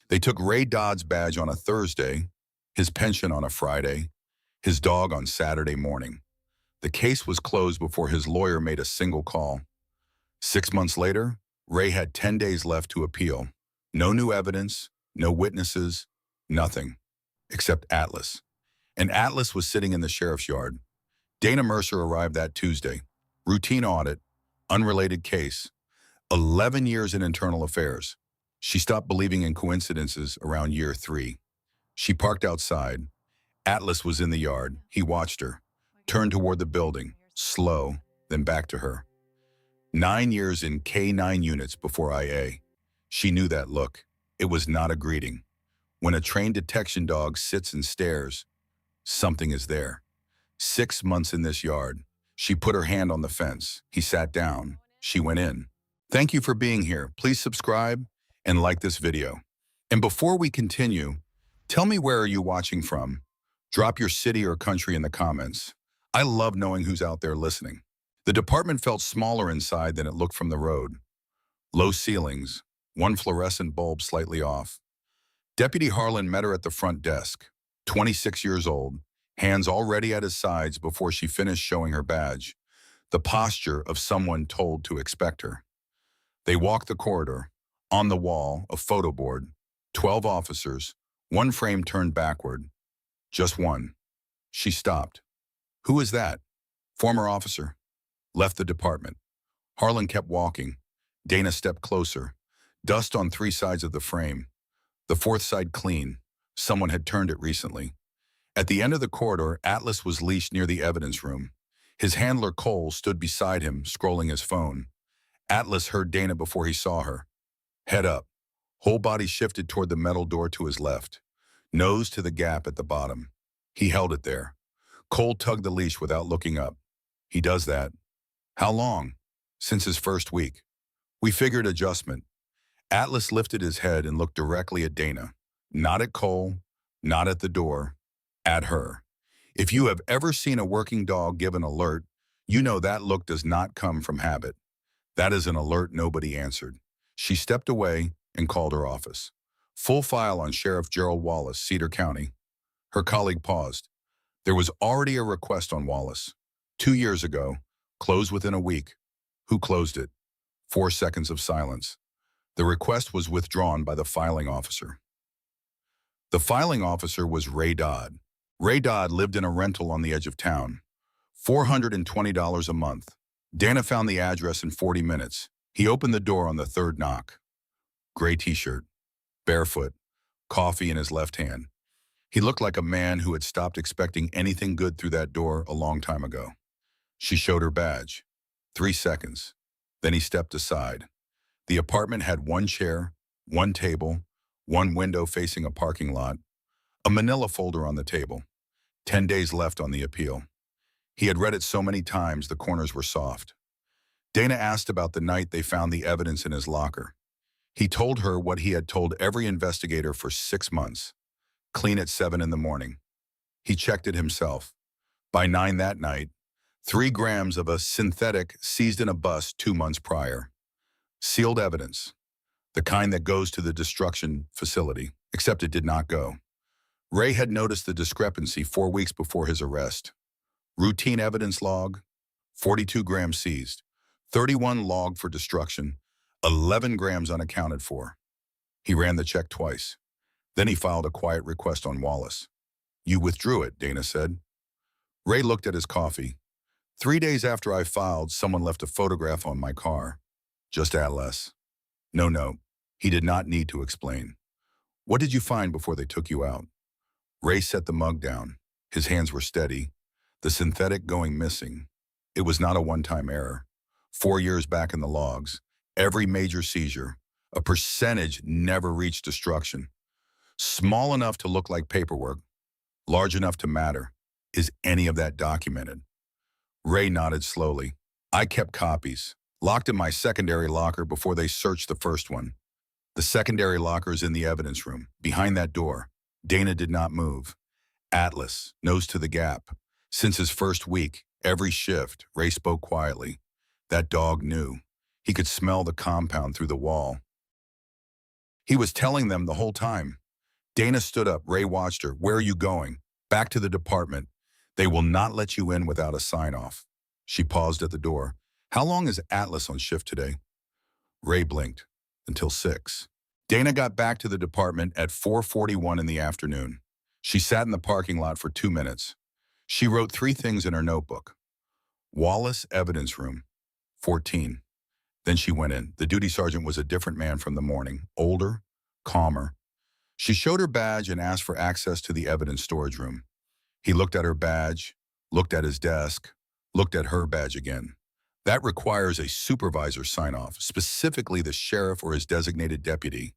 They took Ray Dodd's badge on a Thursday, his pension on a Friday, his dog on Saturday morning. The case was closed before his lawyer made a single call. 6 months later, Ray had 10 days left to appeal. No new evidence, no witnesses, nothing, except Atlas. And Atlas was sitting in the sheriff's yard. Dana Mercer arrived that Tuesday. Routine audit, unrelated case, 11 years in internal affairs. She stopped believing in coincidences around year 3. She parked outside. Atlas was in the yard. He watched her, turned toward the building, slow, then back to her. 9 years in K9 units before IA. She knew that look. It was not a greeting. When a trained detection dog sits and stares, something is there. 6 months in this yard. She put her hand on the fence. He sat down. She went in. Thank you for being here. Please subscribe and like this video. And before we continue, tell me, where are you watching from? Drop your city or country in the comments. I love knowing who's out there listening. The department felt smaller inside than it looked from the road. Low ceilings, one fluorescent bulb slightly off. Deputy Harlan met her at the front desk, 26 years old, hands already at his sides before she finished showing her badge, the posture of someone told to expect her. They walked the corridor. On the wall, a photo board, 12 officers, one frame turned backward. Just one. She stopped. Who is that? Former officer. Left the department. Harlan kept walking. Dana stepped closer. Dust on 3 sides of the frame. The 4th side clean. Someone had turned it recently. At the end of the corridor, Atlas was leashed near the evidence room. His handler, Cole, stood beside him, scrolling his phone. Atlas heard Dana before he saw her. Head up. Whole body shifted toward the metal door to his left. Nose to the gap at the bottom. He held it there. Cole tugged the leash without looking up. He does that. How long? Since his first week. We figured adjustment. Atlas lifted his head and looked directly at Dana. Not at Cole, not at the door, at her. If you have ever seen a working dog give an alert, you know that look does not come from habit. That is an alert nobody answered. She stepped away and called her office. Full file on Sheriff Gerald Wallace, Cedar County. Her colleague paused. There was already a request on Wallace. 2 years ago, closed within a week. Who closed it? 4 seconds of silence. The request was withdrawn by the filing officer. The filing officer was Ray Dodd. Ray Dodd lived in a rental on the edge of town. $420 a month. Dana found the address in 40 minutes. He opened the door on the 3rd knock. Gray t-shirt, barefoot, coffee in his left hand. He looked like a man who had stopped expecting anything good through that door a long time ago. She showed her badge. 3 seconds. Then he stepped aside. The apartment had 1 chair, 1 table, 1 window facing a parking lot, a manila folder on the table. 10 days left on the appeal. He had read it so many times the corners were soft. Dana asked about the night they found the evidence in his locker. He told her what he had told every investigator for 6 months. Clean at 7 in the morning. He checked it himself. By 9 that night, 3 grams of a synthetic seized in a bus 2 months prior. Sealed evidence. The kind that goes to the destruction facility, except it did not go. Ray had noticed the discrepancy 4 weeks before his arrest. Routine evidence log, 42 grams seized, 31 logged for destruction, 11 grams unaccounted for. He ran the check twice. Then he filed a quiet request on Wallace. You withdrew it, Dana said. Ray looked at his coffee. 3 days after I filed, someone left a photograph on my car. Just Atlas. No note. He did not need to explain. What did you find before they took you out? Ray set the mug down. His hands were steady. The synthetic going missing. It was not a one-time error. 4 years back in the logs, every major seizure, a percentage never reached destruction. Small enough to look like paperwork, large enough to matter. Is any of that documented? Ray nodded slowly. I kept copies, locked in my secondary locker before they searched the first one. The secondary locker is in the evidence room, behind that door. Dana did not move. Atlas, nose to the gap. Since his first week, every shift, Ray spoke quietly. That dog knew. He could smell the compound through the wall. He was telling them the whole time. Dana stood up. Ray watched her. Where are you going? Back to the department. They will not let you in without a sign-off. She paused at the door. How long is Atlas on shift today? Ray blinked. Until 6. Dana got back to the department at 4:41 in the afternoon. She sat in the parking lot for 2 minutes. She wrote 3 things in her notebook. Wallace evidence room, 14. Then she went in. The duty sergeant was a different man from the morning, older, calmer. She showed her badge and asked for access to the evidence storage room. He looked at her badge, looked at his desk, looked at her badge again. That requires a supervisor sign-off, specifically the sheriff or his designated deputy.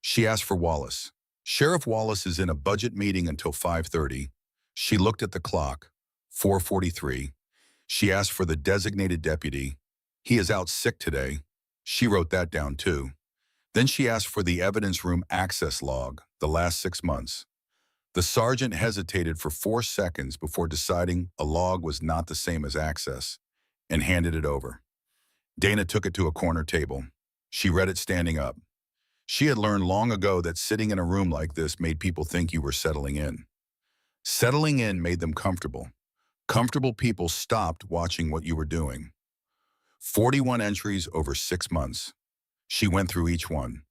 She asked for Wallace. Sheriff Wallace is in a budget meeting until 5:30. She looked at the clock, 4:43. She asked for the designated deputy. He is out sick today. She wrote that down too. Then she asked for the evidence room access log, the last 6 months. The sergeant hesitated for 4 seconds before deciding a log was not the same as access and handed it over. Dana took it to a corner table. She read it standing up. She had learned long ago that sitting in a room like this made people think you were settling in. Settling in made them comfortable. Comfortable people stopped watching what you were doing. 41 entries over 6 months. She went through each one.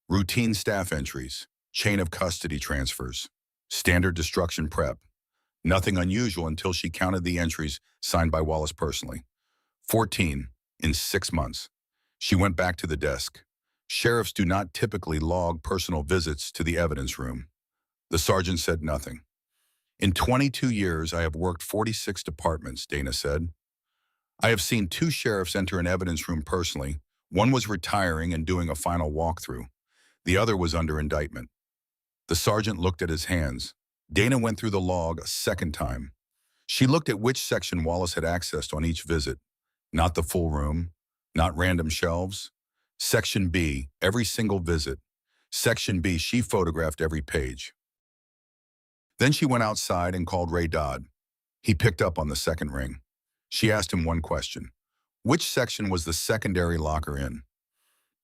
Routine staff entries, chain of custody transfers, standard destruction prep. Nothing unusual until she counted the entries signed by Wallace personally. 14 in 6 months. She went back to the desk. Sheriffs do not typically log personal visits to the evidence room. The sergeant said nothing. In 22 years, I have worked 46 departments, Dana said. I have seen 2 sheriffs enter an evidence room personally. One was retiring and doing a final walkthrough. The other was under indictment. The sergeant looked at his hands. Dana went through the log a second time. She looked at which section Wallace had accessed on each visit. Not the full room, not random shelves. Section B, every single visit. Section B, she photographed every page. Then she went outside and called Ray Dodd. He picked up on the second ring. She asked him one question. Which section was the secondary locker in?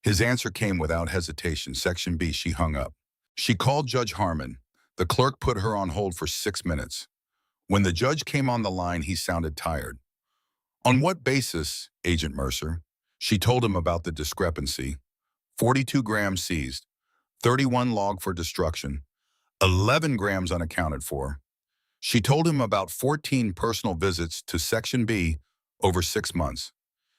His answer came without hesitation. Section B. She hung up. She called Judge Harmon. The clerk put her on hold for 6 minutes. When the judge came on the line, he sounded tired. On what basis, Agent Mercer? She told him about the discrepancy. 42 grams seized, 31 log for destruction, 11 grams unaccounted for. She told him about 14 personal visits to Section B over 6 months.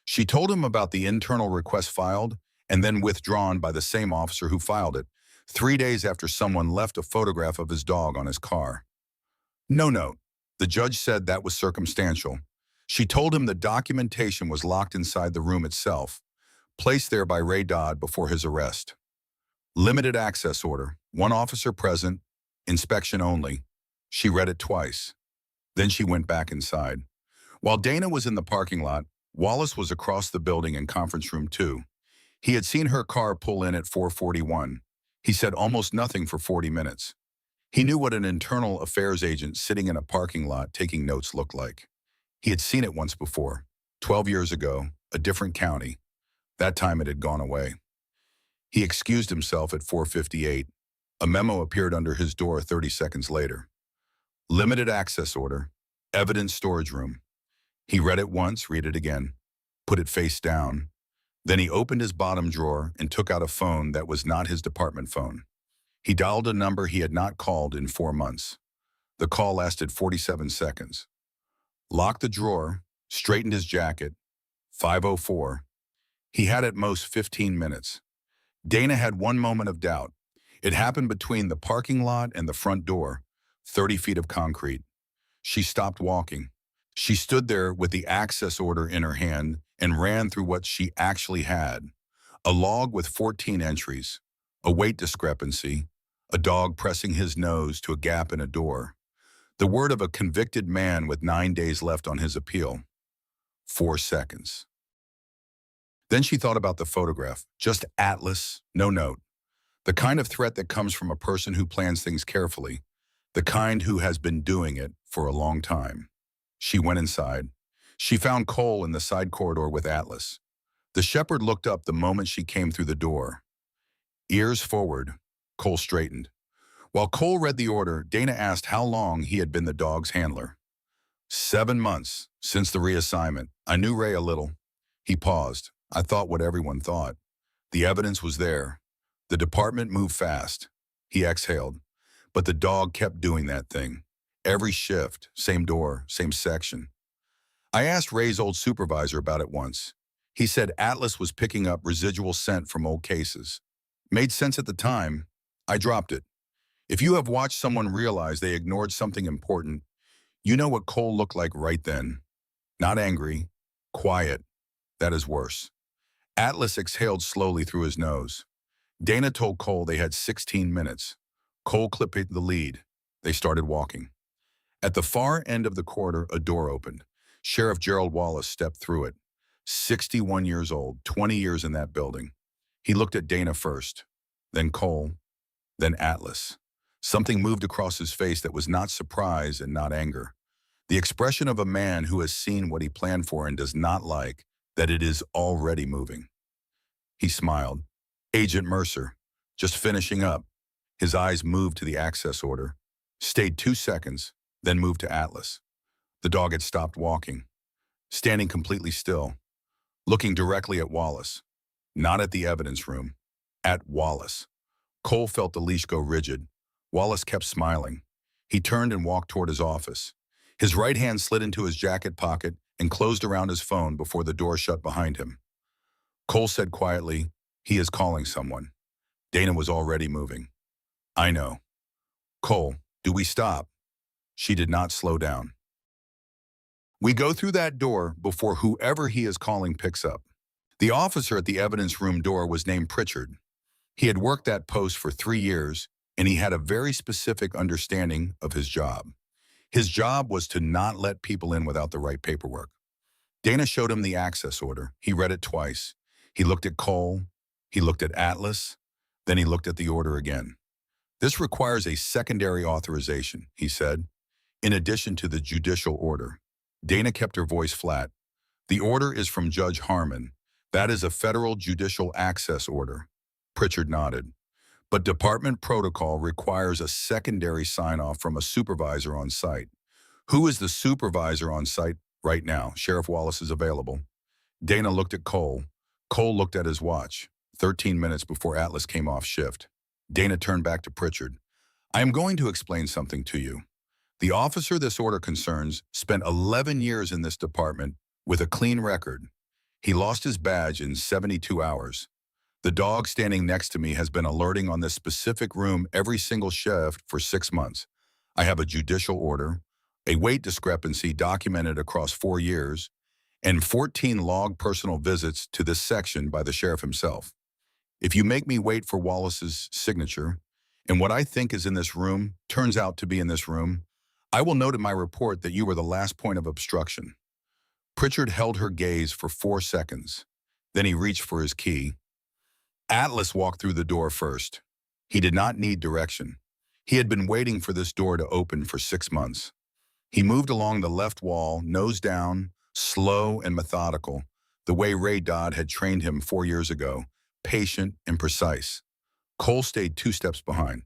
She told him about the internal request filed and then withdrawn by the same officer who filed it, 3 days after someone left a photograph of his dog on his car. No note. The judge said that was circumstantial. She told him the documentation was locked inside the room itself, placed there by Ray Dodd before his arrest. Limited access order, 1 officer present, inspection only. She read it twice. Then she went back inside. While Dana was in the parking lot, Wallace was across the building in conference room 2. He had seen her car pull in at 4:41. He said almost nothing for 40 minutes. He knew what an internal affairs agent sitting in a parking lot taking notes looked like. He had seen it once before, 12 years ago, a different county. That time it had gone away. He excused himself at 4:58. A memo appeared under his door 30 seconds later. Limited access order, evidence storage room. He read it once, read it again, put it face down. Then he opened his bottom drawer and took out a phone that was not his department phone. He dialed a number he had not called in 4 months. The call lasted 47 seconds. Locked the drawer, straightened his jacket. 5:04. He had at most 15 minutes. Dana had one moment of doubt. It happened between the parking lot and the front door, 30 feet of concrete. She stopped walking. She stood there with the access order in her hand and ran through what she actually had. A log with 14 entries, a weight discrepancy, a dog pressing his nose to a gap in a door, the word of a convicted man with 9 days left on his appeal. 4 seconds. Then she thought about the photograph, just Atlas, no note. The kind of threat that comes from a person who plans things carefully, the kind who has been doing it for a long time. She went inside. She found Cole in the side corridor with Atlas. The shepherd looked up the moment she came through the door. Ears forward, Cole straightened. While Cole read the order, Dana asked how long he had been the dog's handler. 7 months, since the reassignment. I knew Ray a little. He paused. I thought what everyone thought. The evidence was there. The department moved fast. He exhaled. But the dog kept doing that thing. Every shift, same door, same section. I asked Ray's old supervisor about it once. He said Atlas was picking up residual scent from old cases. Made sense at the time. I dropped it. If you have watched someone realize they ignored something important, you know what Cole looked like right then. Not angry, quiet. That is worse. Atlas exhaled slowly through his nose. Dana told Cole they had 16 minutes. Cole clipped the lead. They started walking. At the far end of the corridor, a door opened. Sheriff Gerald Wallace stepped through it. 61 years old, 20 years in that building. He looked at Dana first, then Cole, then Atlas. Something moved across his face that was not surprise and not anger. The expression of a man who has seen what he planned for and does not like that it is already moving. He smiled. Agent Mercer, just finishing up. His eyes moved to the access order, stayed 2 seconds, then moved to Atlas. The dog had stopped walking, standing completely still, looking directly at Wallace. Not at the evidence room, at Wallace. Cole felt the leash go rigid. Wallace kept smiling. He turned and walked toward his office. His right hand slid into his jacket pocket and closed around his phone before the door shut behind him. Cole said quietly, "He is calling someone." Dana was already moving. "I know." "Cole, do we stop?" She did not slow down. "We go through that door before whoever he is calling picks up." The officer at the evidence room door was named Pritchard. He had worked that post for 3 years, and he had a very specific understanding of his job. His job was to not let people in without the right paperwork. Dana showed him the access order. He read it twice. He looked at Cole. He looked at Atlas. Then he looked at the order again. "This requires a secondary authorization," he said, "in addition to the judicial order." Dana kept her voice flat. "The order is from Judge Harmon. That is a federal judicial access order." Pritchard nodded. "But department protocol requires a secondary sign-off from a supervisor on site." "Who is the supervisor on site right now?" "Sheriff Wallace is available." Dana looked at Cole. Cole looked at his watch. 13 minutes before Atlas came off shift. Dana turned back to Pritchard. "I am going to explain something to you. The officer this order concerns spent 11 years in this department with a clean record. He lost his badge in 72 hours. The dog standing next to me has been alerting on this specific room every single shift for 6 months. I have a judicial order, a weight discrepancy documented across 4 years, and 14 logged personal visits to this section by the sheriff himself. If you make me wait for Wallace's signature, and what I think is in this room turns out to be in this room, I will note in my report that you were the last point of obstruction." Pritchard held her gaze for 4 seconds. Then he reached for his key. Atlas walked through the door first. He did not need direction. He had been waiting for this door to open for 6 months. He moved along the left wall, nose down, slow and methodical, the way Ray Dodd had trained him 4 years ago, patient and precise. Cole stayed 2 steps behind.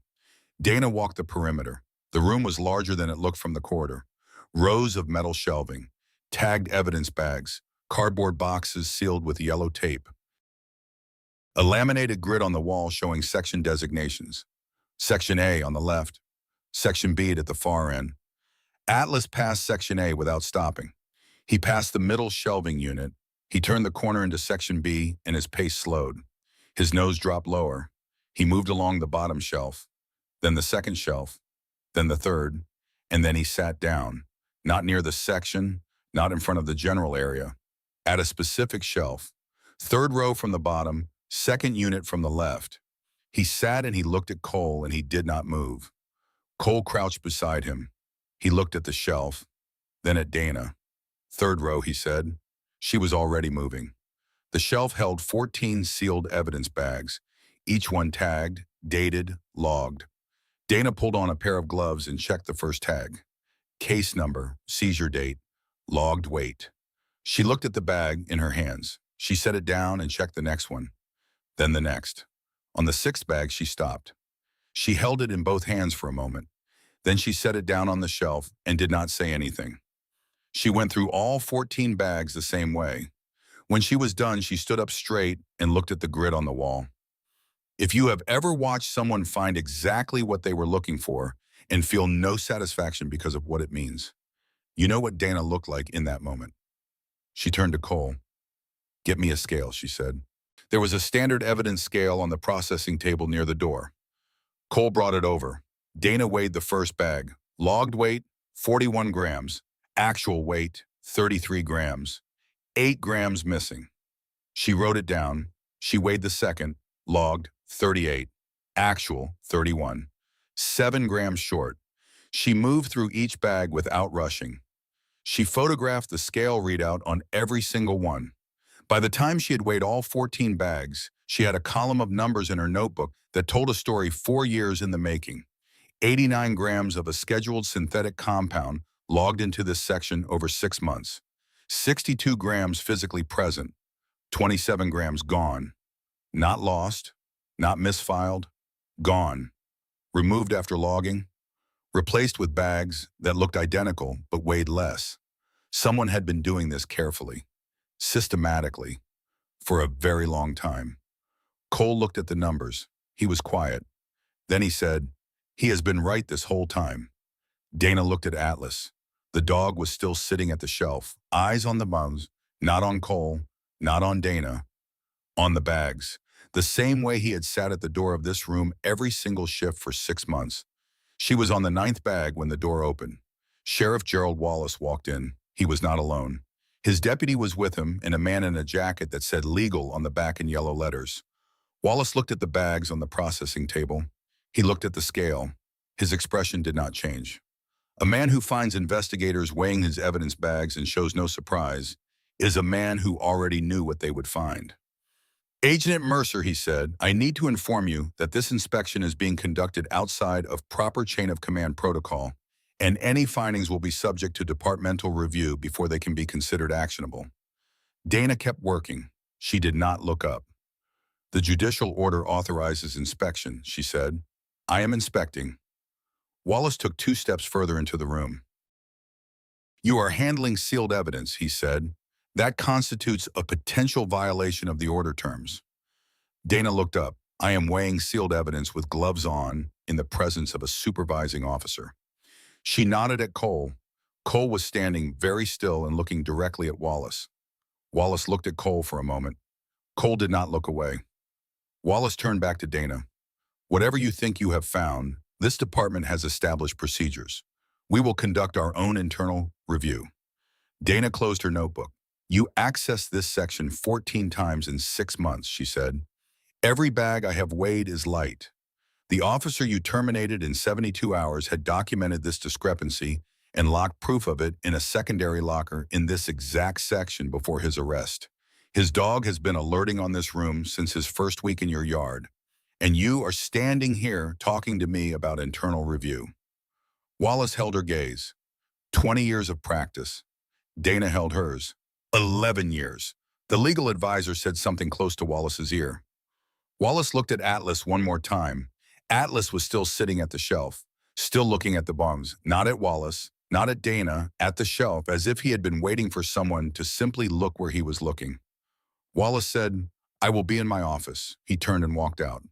Dana walked the perimeter. The room was larger than it looked from the corridor. Rows of metal shelving, tagged evidence bags, cardboard boxes sealed with yellow tape. A laminated grid on the wall showing section designations. Section A on the left, Section B at the far end. Atlas passed Section A without stopping. He passed the middle shelving unit. He turned the corner into Section B and his pace slowed. His nose dropped lower. He moved along the bottom shelf, then the second shelf, then the third, and then he sat down, not near the section, not in front of the general area, at a specific shelf, 3rd row from the bottom, 2nd unit from the left. He sat and he looked at Cole and he did not move. Cole crouched beside him. He looked at the shelf, then at Dana. 3rd row, he said. She was already moving. The shelf held 14 sealed evidence bags, each one tagged, dated, logged. Dana pulled on a pair of gloves and checked the first tag. Case number, seizure date, logged weight. She looked at the bag in her hands. She set it down and checked the next one, then the next. On the sixth bag, she stopped. She held it in both hands for a moment. Then she set it down on the shelf and did not say anything. She went through all 14 bags the same way. When she was done, she stood up straight and looked at the grid on the wall. If you have ever watched someone find exactly what they were looking for and feel no satisfaction because of what it means, you know what Dana looked like in that moment. She turned to Cole. "Get me a scale," she said. There was a standard evidence scale on the processing table near the door. Cole brought it over. Dana weighed the first bag. Logged weight, 41 grams. Actual weight, 33 grams. 8 grams missing. She wrote it down. She weighed the second. Logged, 38. Actual, 31. 7 grams short. She moved through each bag without rushing. She photographed the scale readout on every single one. By the time she had weighed all 14 bags, she had a column of numbers in her notebook that told a story 4 years in the making. 89 grams of a scheduled synthetic compound logged into this section over 6 months. 62 grams physically present, 27 grams gone. Not lost, not misfiled, gone. Removed after logging, replaced with bags that looked identical but weighed less. Someone had been doing this carefully, systematically, for a very long time. Cole looked at the numbers. He was quiet. Then he said, "He has been right this whole time." Dana looked at Atlas. The dog was still sitting at the shelf, eyes on the buns, not on Cole, not on Dana, on the bags, the same way he had sat at the door of this room every single shift for 6 months. She was on the 9th bag when the door opened. Sheriff Gerald Wallace walked in. He was not alone. His deputy was with him and a man in a jacket that said legal on the back in yellow letters. Wallace looked at the bags on the processing table. He looked at the scale. His expression did not change. A man who finds investigators weighing his evidence bags and shows no surprise is a man who already knew what they would find. "Agent Mercer," he said, "I need to inform you that this inspection is being conducted outside of proper chain of command protocol, and any findings will be subject to departmental review before they can be considered actionable." Dana kept working. She did not look up. "The judicial order authorizes inspection," she said. "I am inspecting." Wallace took 2 steps further into the room. "You are handling sealed evidence," he said. "That constitutes a potential violation of the order terms." Dana looked up. "I am weighing sealed evidence with gloves on in the presence of a supervising officer." She nodded at Cole. Cole was standing very still and looking directly at Wallace. Wallace looked at Cole for a moment. Cole did not look away. Wallace turned back to Dana. "Whatever you think you have found, this department has established procedures. We will conduct our own internal review." Dana closed her notebook. "You accessed this section 14 times in 6 months," she said. "Every bag I have weighed is light. The officer you terminated in 72 hours had documented this discrepancy and locked proof of it in a secondary locker in this exact section before his arrest. His dog has been alerting on this room since his first week in your yard, and you are standing here talking to me about internal review." Wallace held her gaze. 20 years of practice. Dana held hers. 11 years. The legal advisor said something close to Wallace's ear. Wallace looked at Atlas one more time. Atlas was still sitting at the shelf, still looking at the bums, not at Wallace, not at Dana, at the shelf, as if he had been waiting for someone to simply look where he was looking. Wallace said, "I will be in my office." He turned and walked out.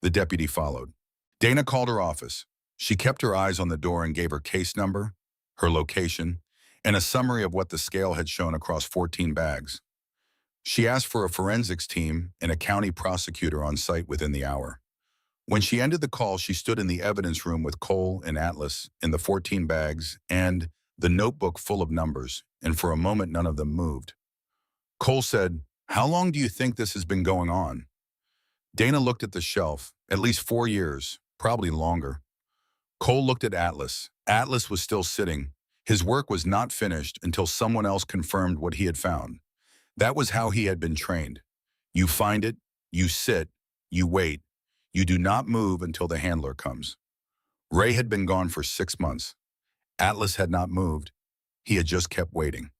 The deputy followed. Dana called her office. She kept her eyes on the door and gave her case number, her location, and a summary of what the scale had shown across 14 bags. She asked for a forensics team and a county prosecutor on site within the hour. When she ended the call, she stood in the evidence room with Cole and Atlas in the 14 bags and the notebook full of numbers, and for a moment none of them moved. Cole said, "How long do you think this has been going on?" Dana looked at the shelf. "At least 4 years, probably longer." Cole looked at Atlas. Atlas was still sitting. His work was not finished until someone else confirmed what he had found. That was how he had been trained. You find it, you sit, you wait. You do not move until the handler comes. Ray had been gone for 6 months. Atlas had not moved. He had just kept waiting.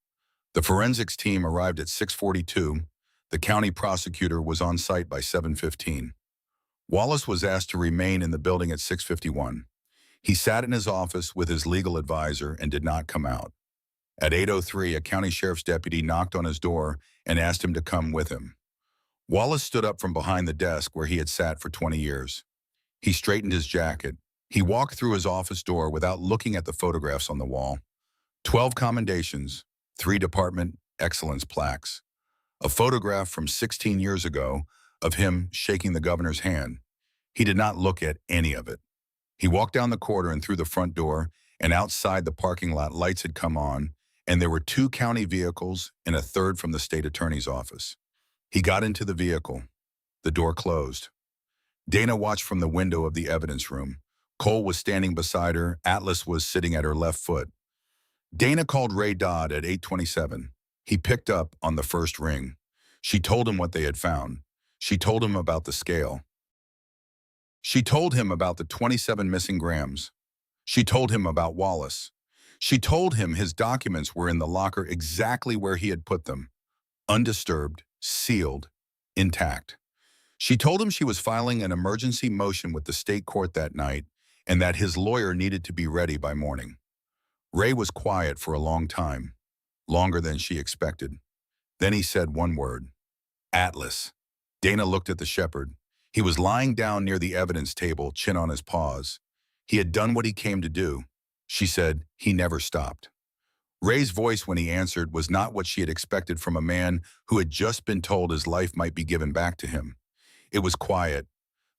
The forensics team arrived at 6:42. The county prosecutor was on site by 7:15. Wallace was asked to remain in the building at 6:51. He sat in his office with his legal advisor and did not come out. At 8:03, a county sheriff's deputy knocked on his door and asked him to come with him. Wallace stood up from behind the desk where he had sat for 20 years. He straightened his jacket. He walked through his office door without looking at the photographs on the wall. 12 commendations, 3 department excellence plaques. A photograph from 16 years ago of him shaking the governor's hand. He did not look at any of it. He walked down the corridor and through the front door, and outside the parking lot, lights had come on, and there were 2 county vehicles and a third from the state attorney's office. He got into the vehicle. The door closed. Dana watched from the window of the evidence room. Cole was standing beside her. Atlas was sitting at her left foot. Dana called Ray Dodd at 8:27. He picked up on the first ring. She told him what they had found. She told him about the scale. She told him about the 27 missing grams. She told him about Wallace. She told him his documents were in the locker exactly where he had put them, undisturbed, sealed, intact. She told him she was filing an emergency motion with the state court that night and that his lawyer needed to be ready by morning. Ray was quiet for a long time, longer than she expected. Then he said one word, Atlas. Dana looked at the shepherd. He was lying down near the evidence table, chin on his paws. He had done what he came to do. She said he never stopped. Ray's voice when he answered was not what she had expected from a man who had just been told his life might be given back to him. It was quiet,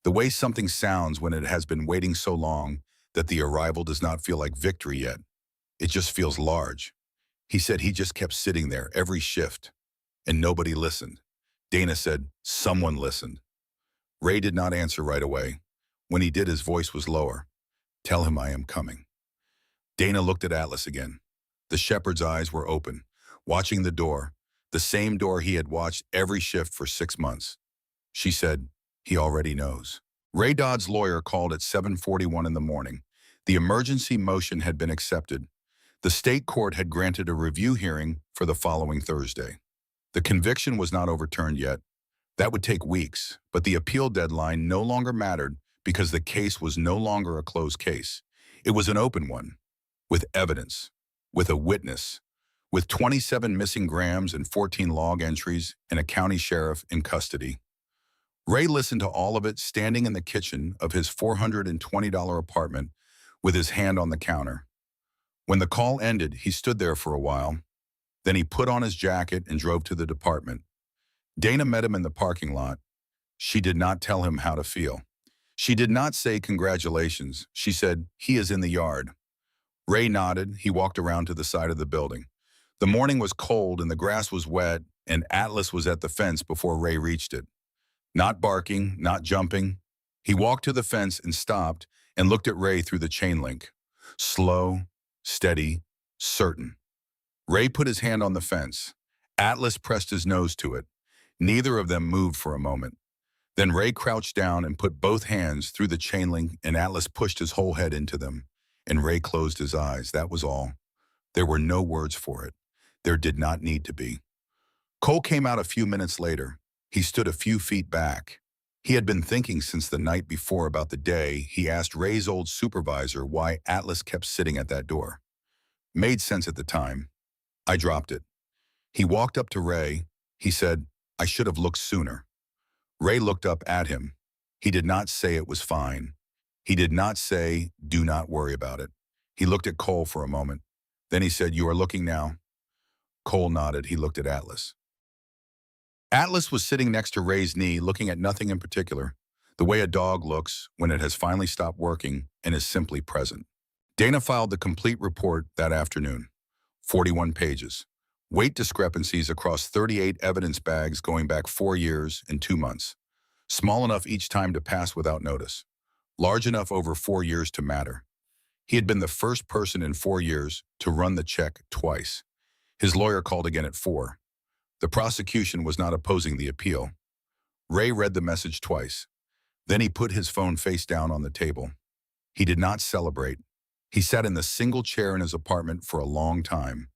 the way something sounds when it has been waiting so long that the arrival does not feel like victory yet. It just feels large. He said he just kept sitting there every shift, and nobody listened. Dana said, someone listened. Ray did not answer right away. When he did, his voice was lower. Tell him I am coming. Dana looked at Atlas again. The shepherd's eyes were open, watching the door, the same door he had watched every shift for 6 months. She said, he already knows. Ray Dodd's lawyer called at 7:41 in the morning. The emergency motion had been accepted. The state court had granted a review hearing for the following Thursday. The conviction was not overturned yet. That would take weeks, but the appeal deadline no longer mattered because the case was no longer a closed case. It was an open one, with evidence, with a witness, with 27 missing grams and 14 log entries and a county sheriff in custody. Ray listened to all of it standing in the kitchen of his $420 apartment with his hand on the counter. When the call ended, he stood there for a while. Then he put on his jacket and drove to the department. Dana met him in the parking lot. She did not tell him how to feel. She did not say congratulations. She said, he is in the yard. Ray nodded. He walked around to the side of the building. The morning was cold and the grass was wet, and Atlas was at the fence before Ray reached it. Not barking, not jumping. He walked to the fence and stopped and looked at Ray through the chain link. Slow, steady, certain. Ray put his hand on the fence. Atlas pressed his nose to it. Neither of them moved for a moment. Then Ray crouched down and put both hands through the chain link, and Atlas pushed his whole head into them. And Ray closed his eyes. That was all. There were no words for it. There did not need to be. Cole came out a few minutes later. He stood a few feet back. He had been thinking since the night before about the day he asked Ray's old supervisor why Atlas kept sitting at that door. Made sense at the time. I dropped it. He walked up to Ray. He said, I should have looked sooner. Ray looked up at him. He did not say it was fine. He did not say, do not worry about it. He looked at Cole for a moment. Then he said, you are looking now? Cole nodded. He looked at Atlas. Atlas was sitting next to Ray's knee, looking at nothing in particular, the way a dog looks when it has finally stopped working and is simply present. Dana filed the complete report that afternoon, 41 pages. Weight discrepancies across 38 evidence bags going back 4 years and 2 months. Small enough each time to pass without notice. Large enough over 4 years to matter. He had been the first person in 4 years to run the check twice. His lawyer called again at 4. The prosecution was not opposing the appeal. Ray read the message twice. Then he put his phone face down on the table. He did not celebrate. He sat in the single chair in his apartment for a long time.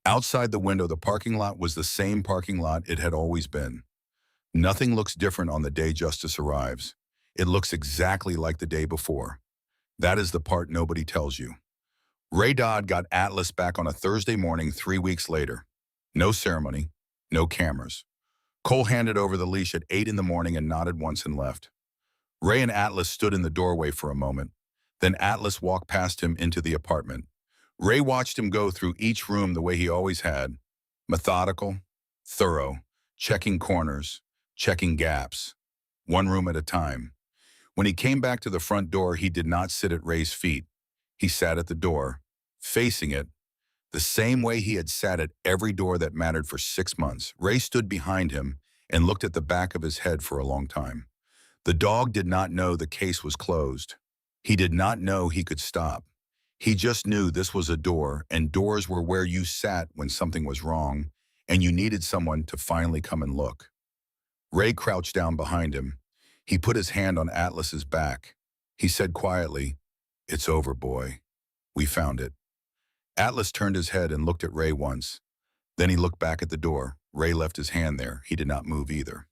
Outside the window, the parking lot was the same parking lot it had always been. Nothing looks different on the day justice arrives. It looks exactly like the day before. That is the part nobody tells you. Ray Dodd got Atlas back on a Thursday morning 3 weeks later. No ceremony, no cameras. Cole handed over the leash at 8 in the morning and nodded once and left. Ray and Atlas stood in the doorway for a moment. Then Atlas walked past him into the apartment. Ray watched him go through each room the way he always had. Methodical, thorough, checking corners, checking gaps. One room at a time. When he came back to the front door, he did not sit at Ray's feet. He sat at the door, facing it, the same way he had sat at every door that mattered for 6 months. Ray stood behind him and looked at the back of his head for a long time. The dog did not know the case was closed. He did not know he could stop. He just knew this was a door, and doors were where you sat when something was wrong, and you needed someone to finally come and look. Ray crouched down behind him. He put his hand on Atlas's back. He said quietly, "It's over, boy. We found it." Atlas turned his head and looked at Ray once. Then he looked back at the door. Ray left his hand there. He did not move either.